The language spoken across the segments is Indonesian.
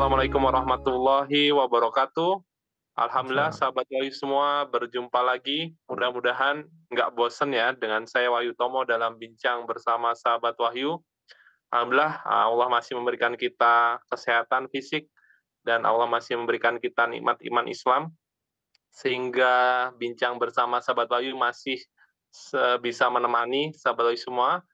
Assalamualaikum warahmatullahi wabarakatuh. Alhamdulillah Waalaikumsalam. sahabat Wahyu semua berjumpa lagi. Mudah-mudahan nggak bosen ya dengan saya Wahyu Tomo dalam bincang bersama sahabat Wahyu. Alhamdulillah Allah masih memberikan kita kesehatan fisik dan Allah masih memberikan kita nikmat iman Islam sehingga bincang bersama sahabat Wahyu masih bisa menemani sahabat Wahyu semua.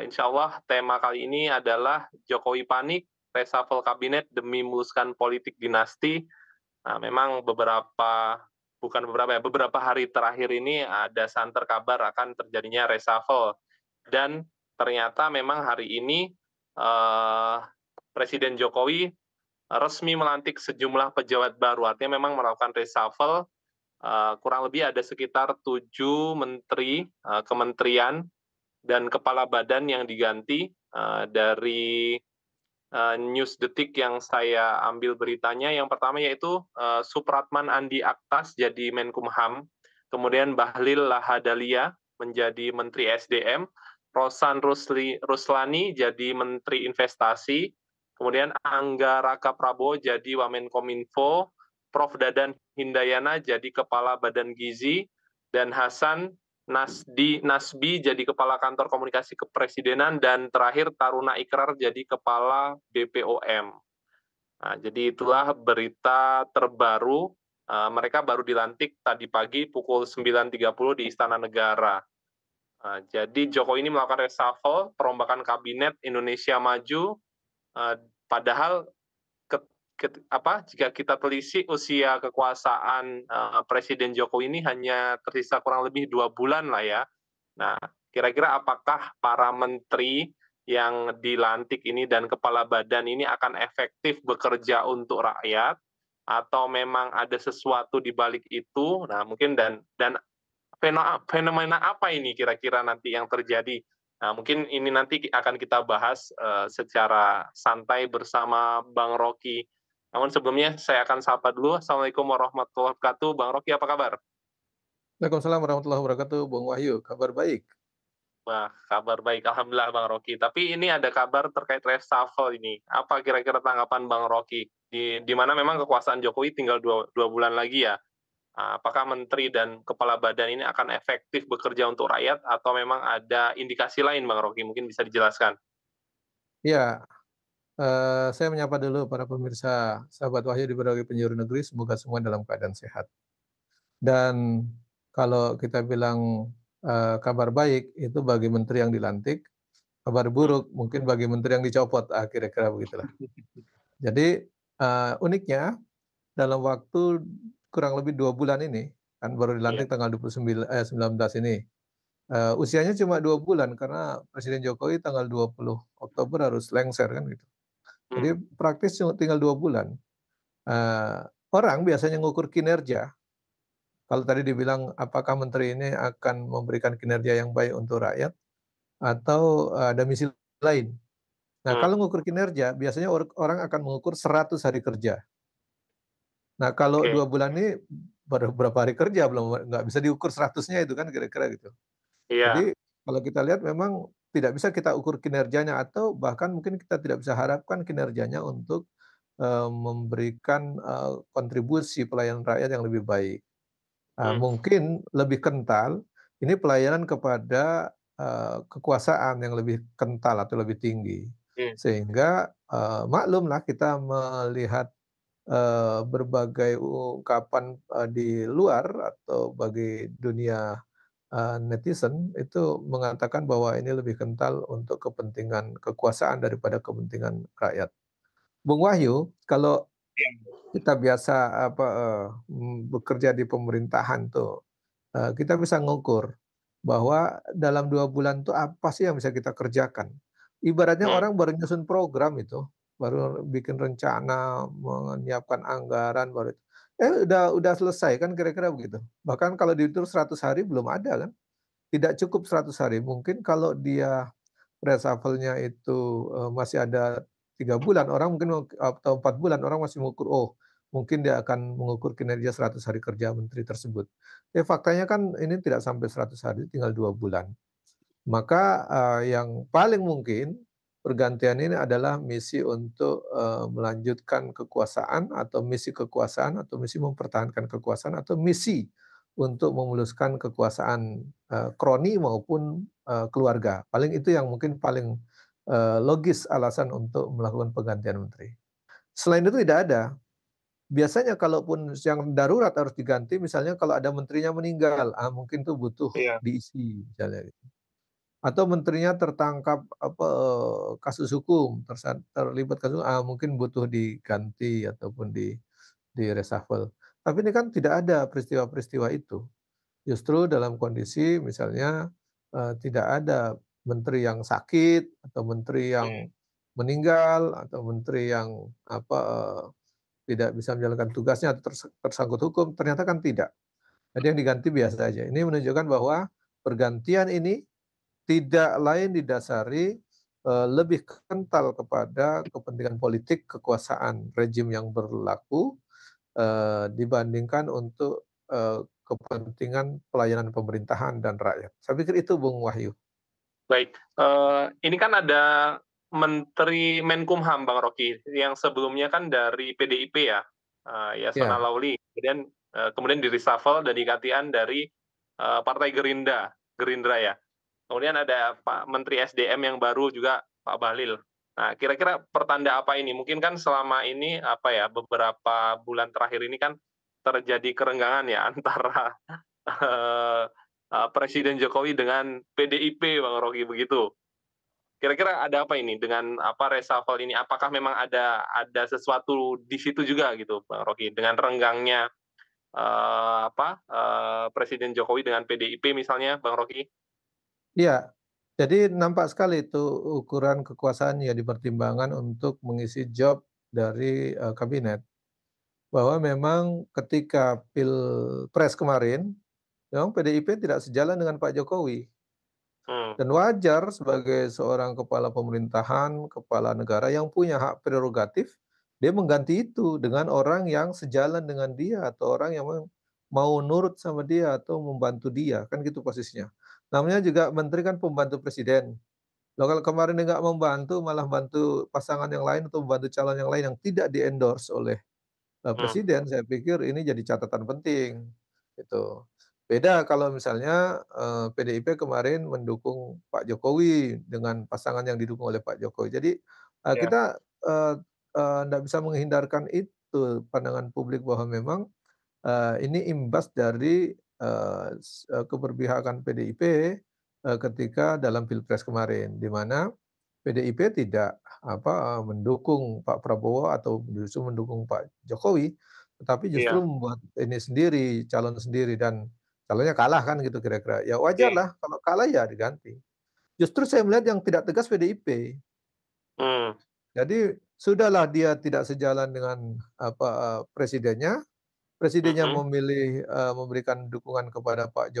Insya Allah tema kali ini adalah Jokowi panik, reshuffle kabinet demi memuluskan politik dinasti. Nah, memang beberapa hari terakhir ini ada santer kabar akan terjadinya reshuffle. Dan ternyata memang hari ini eh, Presiden Jokowi resmi melantik sejumlah pejabat baru. Artinya memang melakukan reshuffle. Kurang lebih ada sekitar 7 menteri, kementerian, dan kepala badan yang diganti. Dari News Detik yang saya ambil beritanya, yang pertama yaitu Supratman Andi Aktas jadi Menkumham, kemudian Bahlil Lahadalia menjadi Menteri SDM, Rosan Ruslani jadi Menteri Investasi, kemudian Angga Raka Prabowo jadi Wamenkominfo, Prof. Dadan Hindayana jadi Kepala Badan Gizi, dan Hasan Nasbi jadi Kepala Kantor Komunikasi Kepresidenan, dan terakhir Taruna Ikrar jadi Kepala BPOM. Nah, jadi itulah berita terbaru. Mereka baru dilantik tadi pagi pukul 9.30 di Istana Negara. Jadi Jokowi ini melakukan reshuffle, perombakan kabinet Indonesia Maju, padahal jika kita telisik usia kekuasaan Presiden Jokowi ini hanya tersisa kurang lebih 2 bulan lah ya. Nah, kira-kira apakah para menteri yang dilantik ini dan kepala badan ini akan efektif bekerja untuk rakyat, atau memang ada sesuatu di balik itu? Nah, mungkin dan fenomena apa ini kira-kira nanti yang terjadi? Nah, mungkin ini nanti akan kita bahas secara santai bersama Bang Rocky. Namun sebelumnya saya akan sapa dulu. Assalamualaikum warahmatullahi wabarakatuh. Bang Rocky, apa kabar? Waalaikumsalam warahmatullahi wabarakatuh, Bung Wahyu, kabar baik? Wah, kabar baik. Alhamdulillah Bang Rocky. Tapi ini ada kabar terkait reshuffle ini. Apa kira-kira tanggapan Bang Rocky? Di mana memang kekuasaan Jokowi tinggal dua bulan lagi ya. Apakah menteri dan kepala badan ini akan efektif bekerja untuk rakyat atau memang ada indikasi lain Bang Rocky? Mungkin bisa dijelaskan. Ya, saya menyapa dulu para pemirsa sahabat Wahyu di berbagai penjuru negeri, semoga semua dalam keadaan sehat. Dan kalau kita bilang, kabar baik itu bagi menteri yang dilantik, kabar Hmm. buruk mungkin bagi menteri yang dicopot, kira-kira begitulah. Jadi, uniknya dalam waktu kurang lebih 2 bulan ini, kan baru Iya. dilantik tanggal 19 ini, usianya cuma 2 bulan karena Presiden Jokowi tanggal 20 Oktober harus lengser kan gitu. Jadi Hmm. praktis cuma tinggal 2 bulan. Eee, Orang biasanya ngukur kinerja, kalau tadi dibilang apakah menteri ini akan memberikan kinerja yang baik untuk rakyat atau ada misi lain. Nah, Hmm. kalau ngukur kinerja biasanya orang akan mengukur 100 hari kerja. Nah, kalau Oke. 2 bulan ini baru berapa hari kerja, belum nggak bisa diukur 100-nya itu kan kira-kira gitu. Iya. Jadi kalau kita lihat memang tidak bisa kita ukur kinerjanya atau bahkan mungkin kita tidak bisa harapkan kinerjanya untuk, memberikan, kontribusi pelayanan rakyat yang lebih baik. Hmm. Mungkin lebih kental, ini pelayanan kepada, kekuasaan yang lebih kental atau lebih tinggi. Hmm. Sehingga, maklumlah kita melihat, berbagai ungkapan, di luar atau bagi dunia, netizen itu mengatakan bahwa ini lebih kental untuk kepentingan kekuasaan daripada kepentingan rakyat. Bung Wahyu, kalau kita biasa bekerja di pemerintahan tuh, kita bisa ngukur bahwa dalam 2 bulan tuh apa sih yang bisa kita kerjakan. Ibaratnya Hmm. orang baru nyusun program itu, baru bikin rencana, menyiapkan anggaran, baru udah selesai kan kira-kira begitu. Bahkan kalau dihitung 100 hari belum ada kan, tidak cukup 100 hari. Mungkin kalau dia reshuffle-nya itu, masih ada 3 bulan, orang mungkin atau 4 bulan, orang masih mengukur, oh mungkin dia akan mengukur kinerja 100 hari kerja menteri tersebut. Faktanya kan ini tidak sampai 100 hari, tinggal 2 bulan. Maka, yang paling mungkin, pergantian ini adalah misi untuk, melanjutkan kekuasaan atau misi kekuasaan atau misi mempertahankan kekuasaan atau misi untuk memuluskan kekuasaan, kroni maupun, keluarga. Paling itu yang mungkin paling, logis alasan untuk melakukan penggantian menteri. Selain itu tidak ada. Biasanya kalaupun yang darurat harus diganti misalnya kalau ada menterinya meninggal, mungkin tuh butuh Iya, diisi misalnya gitu. Atau menterinya tertangkap apa, kasus hukum, terlibat kasus, mungkin butuh diganti ataupun di-reshuffle. Tapi ini kan tidak ada peristiwa-peristiwa itu. Justru dalam kondisi misalnya, tidak ada menteri yang sakit atau menteri yang mhm, meninggal atau menteri yang apa, tidak bisa menjalankan tugasnya atau tersangkut hukum, ternyata kan tidak. Jadi yang diganti biasa aja. Ini menunjukkan bahwa pergantian ini tidak lain didasari, lebih kental kepada kepentingan politik kekuasaan rejim yang berlaku, dibandingkan untuk, kepentingan pelayanan pemerintahan dan rakyat. Saya pikir itu Bung Wahyu. baik. Ini kan ada Menteri Menkumham, Bang Rocky, yang sebelumnya kan dari PDIP ya, Yasona Ya, Lauli, kemudian di-reshuffle dan digantian dari, Partai Gerindra ya. Kemudian ada Pak Menteri SDM yang baru juga, Pak Bahlil. Nah, kira-kira pertanda apa ini? Mungkin kan selama ini, apa ya, beberapa bulan terakhir ini kan terjadi kerenggangan ya antara, eee Presiden Jokowi dengan PDIP, Bang Rocky, begitu. Kira-kira ada apa ini dengan, apa, reshuffle ini? Apakah memang ada sesuatu di situ juga gitu, Bang Rocky, dengan renggangnya, Presiden Jokowi dengan PDIP misalnya, Bang Rocky? iya. Jadi nampak sekali itu ukuran kekuasaan yang dipertimbangkan untuk mengisi job dari, kabinet. Bahwa memang ketika Pilpres kemarin, memang PDIP tidak sejalan dengan Pak Jokowi. Hmm, Dan wajar sebagai seorang kepala pemerintahan, kepala negara yang punya hak prerogatif, dia mengganti itu dengan orang yang sejalan dengan dia atau orang yang mau nurut sama dia atau membantu dia, kan gitu posisinya. Namanya juga menteri kan pembantu presiden. Loh kalau kemarin dia nggak membantu, malah bantu pasangan yang lain atau membantu calon yang lain yang tidak di-endorse oleh hmm, presiden, saya pikir ini jadi catatan penting, gitu. Beda kalau misalnya, PDIP kemarin mendukung Pak Jokowi dengan pasangan yang didukung oleh Pak Jokowi. Jadi, ya, kita, nggak bisa menghindarkan itu pandangan publik bahwa memang, ini imbas dari, keberpihakan PDIP, ketika dalam Pilpres kemarin, di mana PDIP tidak mendukung Pak Prabowo atau justru mendukung Pak Jokowi, tetapi justru iya, membuat ini sendiri, calon sendiri dan calonnya kalah kan gitu kira-kira. Ya oke, wajarlah kalau kalah ya diganti. Justru saya melihat yang tidak tegas PDIP. hmm, Jadi sudahlah dia tidak sejalan dengan presidennya, presidennya mhm, memilih, memberikan dukungan kepada Pak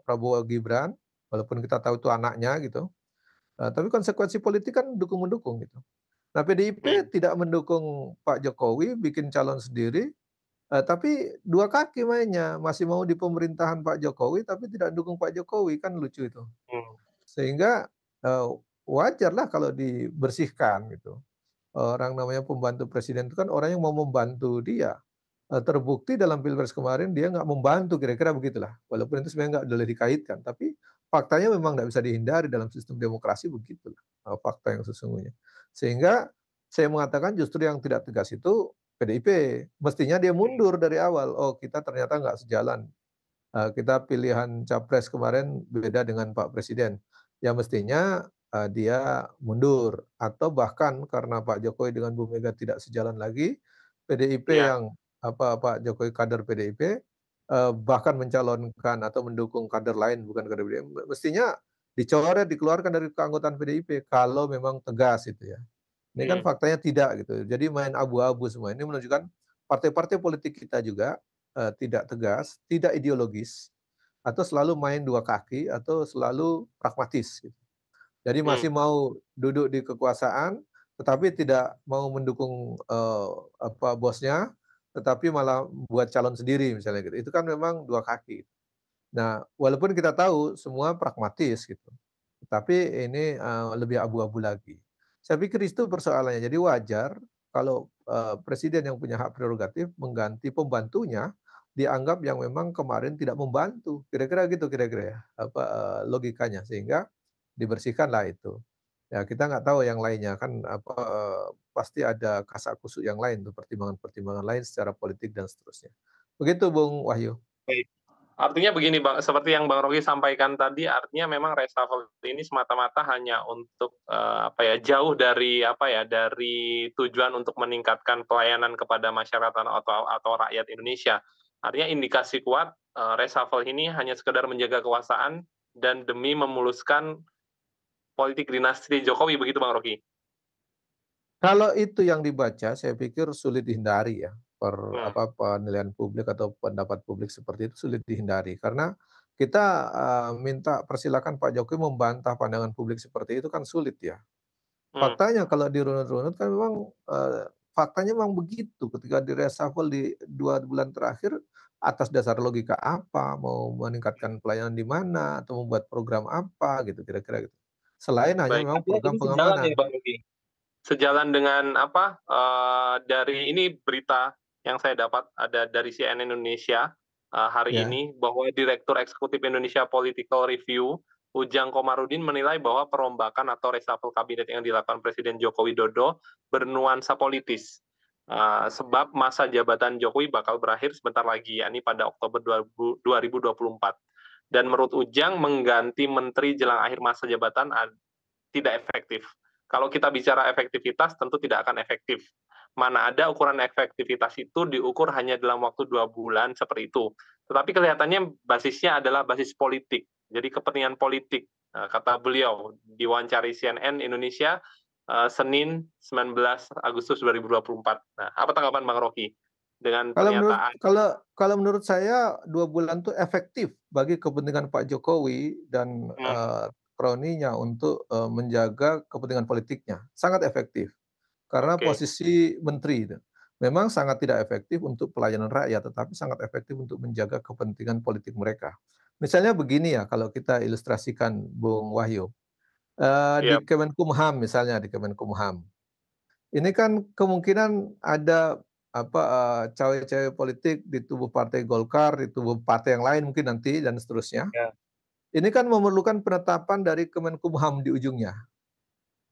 Prabowo Gibran, walaupun kita tahu itu anaknya gitu, tapi konsekuensi politik kan dukung-mendukung gitu. Nah, PDIP mmm, tidak mendukung Pak Jokowi, bikin calon sendiri, tapi dua kaki mainnya, masih mau di pemerintahan Pak Jokowi, tapi tidak dukung Pak Jokowi, kan lucu itu. hmm, Sehingga, eee, wajarlah kalau dibersihkan gitu. Orang namanya pembantu presiden itu kan orang yang mau membantu dia. Terbukti dalam Pilpres kemarin dia nggak membantu, kira-kira begitulah. Walaupun itu sebenarnya nggak boleh dikaitkan, tapi faktanya memang nggak bisa dihindari dalam sistem demokrasi begitulah, fakta yang sesungguhnya. Sehingga saya mengatakan justru yang tidak tegas itu PDIP. Mestinya dia mmm, mundur dari awal, oh kita ternyata nggak sejalan, kita pilihan capres kemarin beda dengan Pak Presiden. Ya mestinya, dia mundur atau bahkan karena Pak Jokowi dengan Bu Mega tidak sejalan lagi, PDIP iya, yang Pak Jokowi kader PDIP, bahkan mencalonkan atau mendukung kader lain bukan kader PDIP, mestinya dicoret, dikeluarkan dari keanggotaan PDIP kalau memang tegas itu ya. Ini kan mmm, faktanya tidak gitu, jadi main abu-abu semua. Ini menunjukkan partai-partai politik kita juga, tidak tegas, tidak ideologis, atau selalu main dua kaki, atau selalu pragmatis gitu. Jadi mmm, masih mau duduk di kekuasaan, tetapi tidak mau mendukung, bosnya, tetapi malah buat calon sendiri misalnya gitu. Itu kan memang dua kaki. Nah, walaupun kita tahu semua pragmatis gitu, tapi ini, lebih abu-abu lagi. Saya pikir itu persoalannya. Jadi wajar kalau, presiden yang punya hak prerogatif mengganti pembantunya, dianggap yang memang kemarin tidak membantu, kira-kira gitu kira-kira ya, logikanya. Sehingga dibersihkanlah itu. Ya kita nggak tahu yang lainnya kan, pasti ada kasak-kusuk yang lain tuh, pertimbangan-pertimbangan lain secara politik dan seterusnya. Begitu Bung Wahyu. Baik. Artinya begini Bang, seperti yang Bang Rocky sampaikan tadi, artinya memang reshuffle ini semata-mata hanya untuk, jauh dari dari tujuan untuk meningkatkan pelayanan kepada masyarakat atau rakyat Indonesia. Artinya indikasi kuat, reshuffle ini hanya sekedar menjaga kekuasaan dan demi memuluskan politik dinasti Jokowi, begitu Bang Rocky? Kalau itu yang dibaca, saya pikir sulit dihindari ya, Hmm, penilaian publik atau pendapat publik seperti itu sulit dihindari. Karena kita, minta persilakan Pak Jokowi membantah pandangan publik seperti itu kan sulit ya. hmm, Faktanya kalau dirunut-runut kan memang, faktanya memang begitu ketika di-reshuffle di 2 bulan terakhir, atas dasar logika apa, mau meningkatkan pelayanan di mana, atau membuat program apa gitu, kira-kira gitu. Selain hanya baik. memang Artinya program ini sejalan ya pengamanan. Bang Rocky? Sejalan dengan dari ini berita yang saya dapat ada dari CNN Indonesia, hari Ya. ini bahwa Direktur Eksekutif Indonesia Political Review, Ujang Komarudin menilai bahwa perombakan atau reshuffle kabinet yang dilakukan Presiden Joko Widodo bernuansa politis. Sebab masa jabatan Jokowi bakal berakhir sebentar lagi, yakni pada Oktober 2024. Dan menurut Ujang, mengganti menteri jelang akhir masa jabatan tidak efektif. Kalau kita bicara efektivitas, tentu tidak akan efektif. Mana ada ukuran efektivitas itu diukur hanya dalam waktu 2 bulan seperti itu. Tetapi kelihatannya basisnya adalah basis politik. Jadi kepentingan politik, kata beliau di wawancari CNN Indonesia Senin 19 Agustus 2024. Nah, apa tanggapan Bang Rocky dengan Kalau menurut pernyataan? kalau kalau menurut saya 2 bulan itu efektif bagi kepentingan Pak Jokowi dan, Hmm, kroninya untuk, menjaga kepentingan politiknya, sangat efektif. Karena oke, posisi menteri itu, memang sangat tidak efektif untuk pelayanan rakyat, tetapi sangat efektif untuk menjaga kepentingan politik mereka. Misalnya begini ya, kalau kita ilustrasikan Bung Wahyu, di ya, Kemenkumham misalnya, di Kemenkumham. Ini kan kemungkinan ada, cawe-cawe politik di tubuh partai Golkar, di tubuh partai yang lain mungkin nanti dan seterusnya. ya, Ini kan memerlukan penetapan dari Kemenkumham di ujungnya.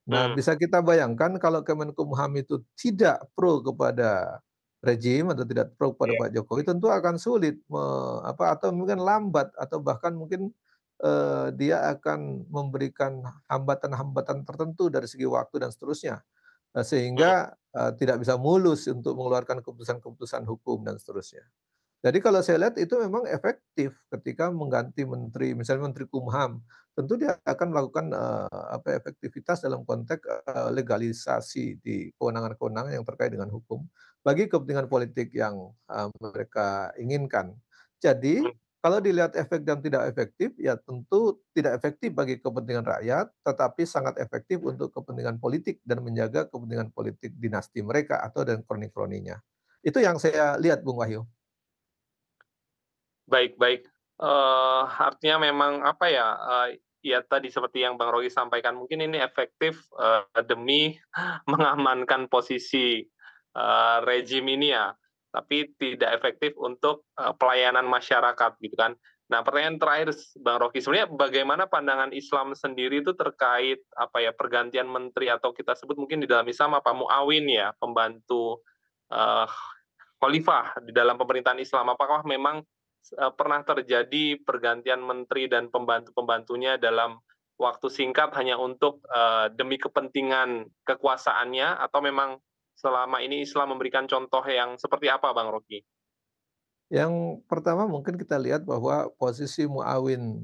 Nah, hmm, bisa kita bayangkan kalau Kemenkumham itu tidak pro kepada rejim atau tidak pro kepada ya, Pak Jokowi, tentu akan sulit atau mungkin lambat atau bahkan mungkin, dia akan memberikan hambatan-hambatan tertentu dari segi waktu dan seterusnya. hmm, Sehingga, tidak bisa mulus untuk mengeluarkan keputusan-keputusan hukum dan seterusnya. Jadi kalau saya lihat itu memang efektif ketika mengganti menteri, misalnya Menteri Kumham, tentu dia akan melakukan, efektivitas dalam konteks, legalisasi di kewenangan-kewenangan yang terkait dengan hukum, bagi kepentingan politik yang, mereka inginkan. Jadi, hmm. kalau dilihat efek dan tidak efektif, ya tentu tidak efektif bagi kepentingan rakyat, tetapi sangat efektif untuk kepentingan politik dan menjaga kepentingan politik dinasti mereka atau dan kroni-kroninya. Itu yang saya lihat Bung Wahyu. Baik, baik. Artinya memang ya tadi seperti yang Bang Roy sampaikan, mungkin ini efektif, demi mengamankan posisi, rejim ini ya, tapi tidak efektif untuk, pelayanan masyarakat gitu kan. Nah, pertanyaan terakhir Bang Roky, sebenarnya bagaimana pandangan Islam sendiri itu terkait pergantian menteri atau kita sebut mungkin di dalam Islam muawin ya, pembantu, eee, khalifah di dalam pemerintahan Islam. Apakah memang pernah terjadi pergantian menteri dan pembantu-pembantunya dalam waktu singkat hanya untuk, demi kepentingan kekuasaannya atau memang selama ini Islam memberikan contoh yang seperti apa Bang Roky? Yang pertama mungkin kita lihat bahwa posisi muawin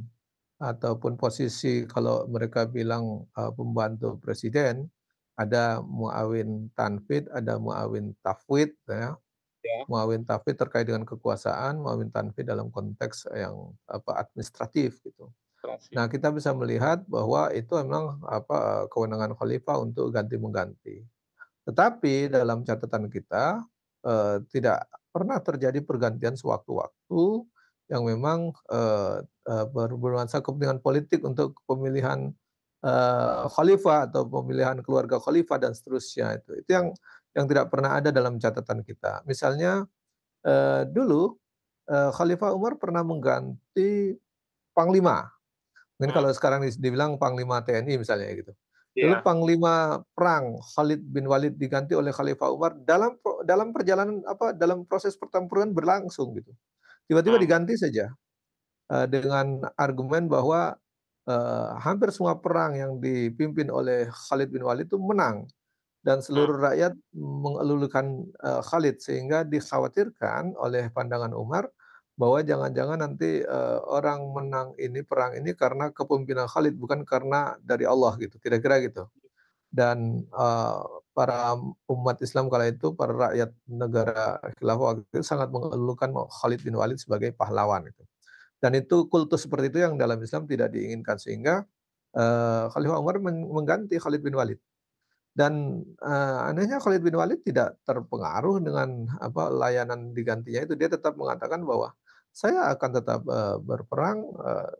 ataupun posisi kalau mereka bilang, pembantu presiden, ada muawin tanfid, ada muawin tafwid ya. Ya, Muawin tafwid terkait dengan kekuasaan, muawin tanfid dalam konteks yang administratif gitu. terasi. Nah, kita bisa melihat bahwa itu memang kewenangan khalifah untuk ganti-mengganti. Tetapi dalam catatan kita, tidak pernah terjadi pergantian sewaktu-waktu yang memang, bernuansa kepentingan politik untuk pemilihan, khalifah atau pemilihan keluarga khalifah dan seterusnya itu. Itu yang tidak pernah ada dalam catatan kita. Misalnya, dulu, Khalifah Umar pernah mengganti panglima. Mungkin Hmm, kalau sekarang dibilang panglima TNI misalnya gitu. Dulu iya, panglima perang Khalid bin Walid diganti oleh Khalifah Umar dalam perjalanan dalam proses pertempuran berlangsung gitu. Tiba-tiba hmm, diganti saja, dengan argumen bahwa, hampir semua perang yang dipimpin oleh Khalid bin Walid itu menang dan hmm, seluruh rakyat mengeluhkan, Khalid sehingga dikhawatirkan oleh pandangan Umar bahwa jangan-jangan nanti, orang menang ini perang ini karena kepemimpinan Khalid bukan karena dari Allah gitu, kira-kira gitu. Dan, para umat Islam kala itu, para rakyat negara khilafah waktu itu sangat mengeluhkan Khalid bin Walid sebagai pahlawan itu. Dan itu kultus seperti itu yang dalam Islam tidak diinginkan sehingga, Khalifah Umar mengganti Khalid bin Walid. Dan, anehnya Khalid bin Walid tidak terpengaruh dengan layanan digantinya itu. Dia tetap mengatakan bahwa, "Saya akan tetap, berperang,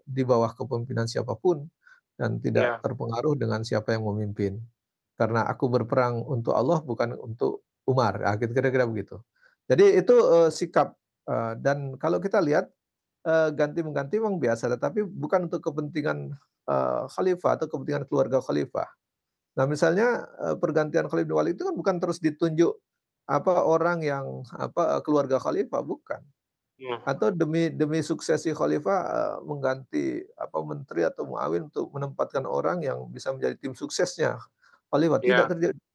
di bawah kepemimpinan siapapun dan tidak iya, terpengaruh dengan siapa yang memimpin. Karena aku berperang untuk Allah bukan untuk Umar." Gitu kira-kira begitu. Jadi itu, sikap, dan kalau kita lihat, ganti-mengganti memang biasa, tetapi bukan untuk kepentingan, khalifah atau kepentingan keluarga khalifah. Nah, misalnya, pergantian Khalid bin Walid itu kan bukan terus ditunjuk, orang yang, keluarga khalifah, bukan. hmm, Atau demi demi suksesi khalifah, mengganti, menteri atau muawin untuk menempatkan orang yang bisa menjadi tim suksesnya khalifah, iya,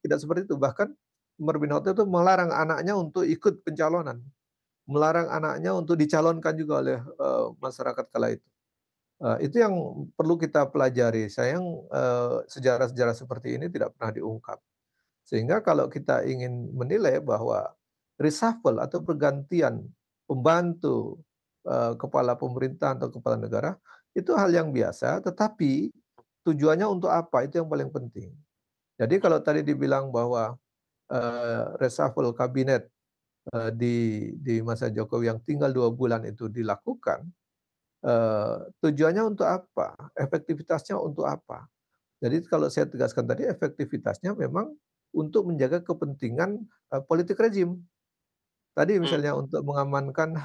tidak seperti itu. Bahkan Umar bin Khattab itu melarang anaknya untuk ikut pencalonan, melarang anaknya untuk dicalonkan juga oleh, masyarakat kala itu. Itu yang perlu kita pelajari. Sayang, sejarah-sejarah seperti ini tidak pernah diungkap. Sehingga kalau kita ingin menilai bahwa reshuffle atau pergantian pembantu, kepala pemerintahan atau kepala negara, itu hal yang biasa, tetapi tujuannya untuk apa, itu yang paling penting. Jadi kalau tadi dibilang bahwa, reshuffle kabinet, di masa Jokowi yang tinggal 2 bulan itu dilakukan, tujuannya untuk apa? Efektivitasnya untuk apa? Jadi kalau saya tegaskan tadi efektivitasnya memang untuk menjaga kepentingan, politik rezim. Tadi hmm, misalnya untuk mengamankan,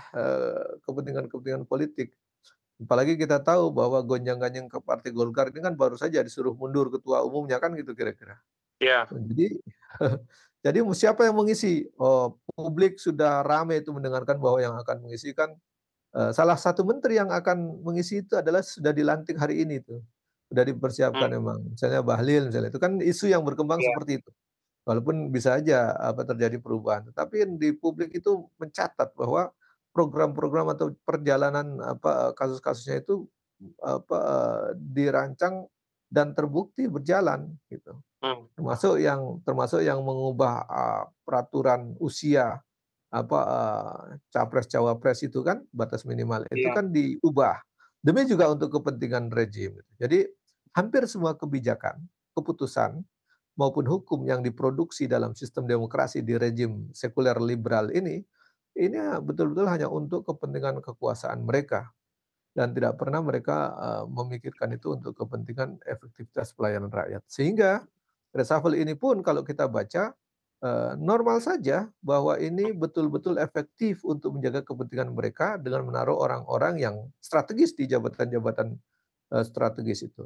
kepentingan-kepentingan politik. Apalagi kita tahu bahwa gonjang-ganjing ke Partai Golkar ini kan baru saja disuruh mundur ketua umumnya kan gitu kira-kira. iya, Jadi jadi siapa yang mengisi? Oh, publik sudah ramai itu mendengarkan bahwa yang akan mengisi kan, salah satu menteri yang akan mengisi itu adalah sudah dilantik hari ini tuh, sudah dipersiapkan hmm, memang. Misalnya Bahlil misalnya, itu kan isu yang berkembang iya, seperti itu. Walaupun bisa aja, terjadi perubahan, tetapi di publik itu mencatat bahwa program-program atau perjalanan, kasus-kasusnya itu, dirancang dan terbukti berjalan gitu. hmm, Termasuk yang mengubah, peraturan usia, capres-cawapres itu kan, batas minimal itu iya, kan diubah, demi juga untuk kepentingan rejim. Jadi hampir semua kebijakan, keputusan maupun hukum yang diproduksi dalam sistem demokrasi di rejim sekuler liberal ini betul-betul hanya untuk kepentingan kekuasaan mereka dan tidak pernah mereka, memikirkan itu untuk kepentingan efektivitas pelayanan rakyat. Sehingga reshuffle ini pun kalau kita baca, normal saja bahwa ini betul-betul efektif untuk menjaga kepentingan mereka dengan menaruh orang-orang yang strategis di jabatan-jabatan, strategis itu.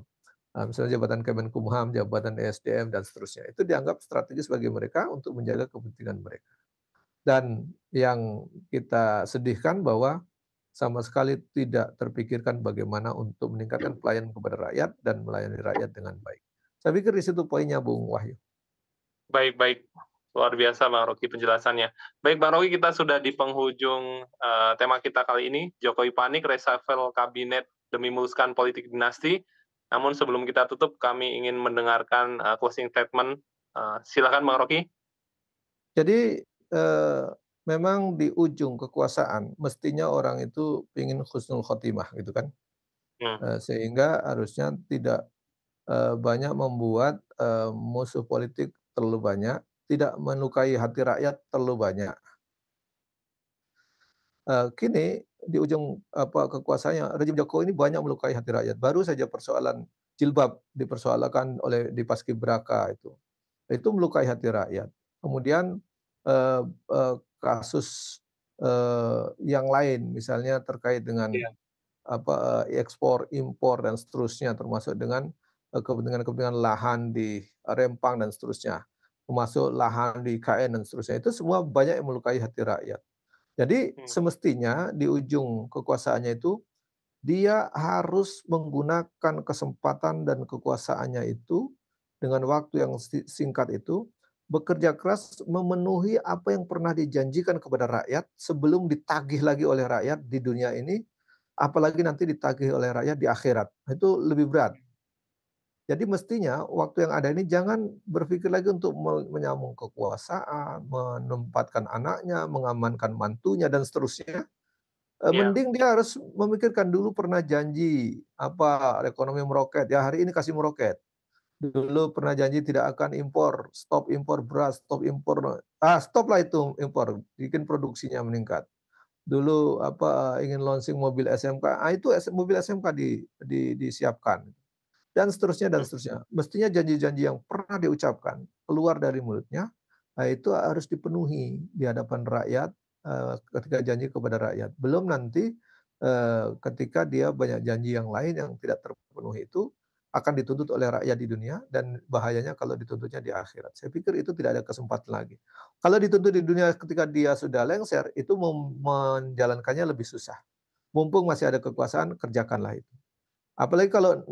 Misalnya jabatan Kemenkumham, jabatan ESDM, dan seterusnya. Itu dianggap strategis bagi mereka untuk menjaga kepentingan mereka. Dan yang kita sedihkan bahwa sama sekali tidak terpikirkan bagaimana untuk meningkatkan pelayanan kepada rakyat dan melayani rakyat dengan baik. Saya pikir di situ poinnya, Bung Wahyu. baik, baik. Luar biasa Bang Rocky penjelasannya. Baik Bang Rocky, kita sudah di penghujung tema kita kali ini, Jokowi panik, reshuffle kabinet demi memuluskan politik dinasti. Namun sebelum kita tutup, kami ingin mendengarkan closing statement. Silakan Bang Rocky. Jadi, memang di ujung kekuasaan mestinya orang itu ingin husnul khotimah gitu kan, Hmm, sehingga harusnya tidak, banyak membuat, musuh politik terlalu banyak, tidak melukai hati rakyat terlalu banyak. Kini di ujung, kekuasaannya, rejim Jokowi ini banyak melukai hati rakyat. Baru saja persoalan jilbab dipersoalkan oleh di Paskibraka itu. Itu melukai hati rakyat. Kemudian, eee kasus, yang lain misalnya terkait dengan Iya. ekspor, impor, dan seterusnya, termasuk dengan, kepentingan-kepentingan lahan di Rempang dan seterusnya, termasuk lahan di IKN dan seterusnya. Itu semua banyak yang melukai hati rakyat. Jadi Hmm. semestinya di ujung kekuasaannya itu, dia harus menggunakan kesempatan dan kekuasaannya itu, dengan waktu yang singkat itu, bekerja keras memenuhi apa yang pernah dijanjikan kepada rakyat sebelum ditagih lagi oleh rakyat di dunia ini, apalagi nanti ditagih oleh rakyat di akhirat. Itu lebih berat. Jadi mestinya waktu yang ada ini jangan berpikir lagi untuk menyambung kekuasaan, menempatkan anaknya, mengamankan mantunya dan seterusnya. Iya. Mending dia harus memikirkan dulu pernah janji, ekonomi meroket, ya hari ini kasih meroket. Dulu pernah janji tidak akan impor, stop impor beras, stop lah itu impor, bikin produksinya meningkat. Dulu ingin launching mobil SMK, itu mobil SMK disiapkan. Dan seterusnya dan Hmm. seterusnya. Mestinya janji-janji yang pernah diucapkan keluar dari mulutnya, itu harus dipenuhi di hadapan rakyat, ketika janji kepada rakyat. Belum nanti, ketika dia banyak janji yang lain yang tidak terpenuhi itu, akan dituntut oleh rakyat di dunia dan bahayanya kalau dituntutnya di akhirat. Saya pikir itu tidak ada kesempatan lagi. Kalau dituntut di dunia ketika dia sudah lengser, itu menjalankannya lebih susah. Mumpung masih ada kekuasaan, kerjakanlah itu. Apalagi kalau,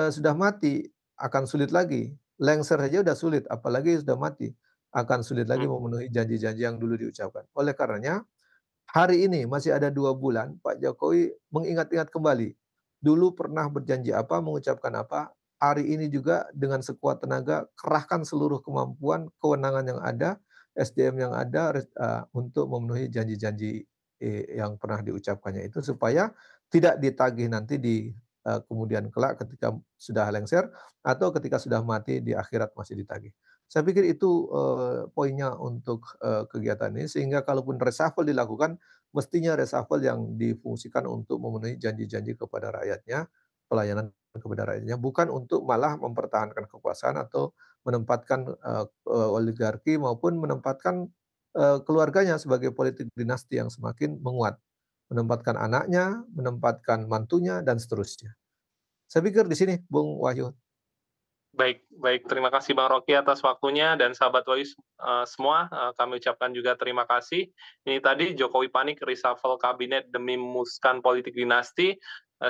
sudah mati, akan sulit lagi. Lengser saja udah sulit, apalagi sudah mati, akan sulit lagi Hmm. memenuhi janji-janji yang dulu diucapkan. Oleh karenanya, hari ini masih ada 2 bulan, Pak Jokowi mengingat-ingat kembali, dulu pernah berjanji apa, mengucapkan apa, hari ini juga dengan sekuat tenaga kerahkan seluruh kemampuan, kewenangan yang ada, SDM yang ada, untuk memenuhi janji-janji, yang pernah diucapkannya itu supaya tidak ditagih nanti di, kemudian kelak ketika sudah lengser atau ketika sudah mati di akhirat masih ditagih. Saya pikir itu, poinnya untuk, kegiatan ini sehingga kalaupun reshuffle dilakukan, mestinya reshuffle yang difungsikan untuk memenuhi janji-janji kepada rakyatnya, pelayanan kepada rakyatnya, bukan untuk malah mempertahankan kekuasaan atau menempatkan, oligarki maupun menempatkan, keluarganya sebagai politik dinasti yang semakin menguat. Menempatkan anaknya, menempatkan mantunya, dan seterusnya. Saya pikir di sini, Bung Wahyu. Baik baik, terima kasih Bang Rocky atas waktunya dan sahabat Wahyu semua, kami ucapkan juga terima kasih. Ini tadi Jokowi panik reshuffle kabinet demi memuluskan politik dinasti.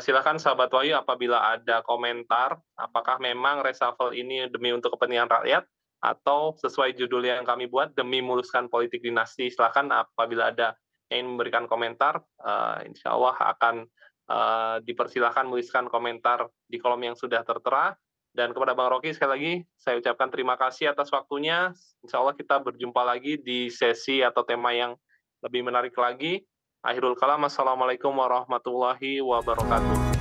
Silakan sahabat Wahyu apabila ada komentar, apakah memang reshuffle ini demi untuk kepentingan rakyat atau sesuai judul yang kami buat demi memuluskan politik dinasti. Silakan apabila ada yang ingin memberikan komentar, insya Allah akan dipersilahkan menuliskan komentar di kolom yang sudah tertera. Dan kepada Bang Rocky sekali lagi saya ucapkan terima kasih atas waktunya. Insya Allah kita berjumpa lagi di sesi atau tema yang lebih menarik lagi. Akhirul kalam, assalamualaikum warahmatullahi wabarakatuh.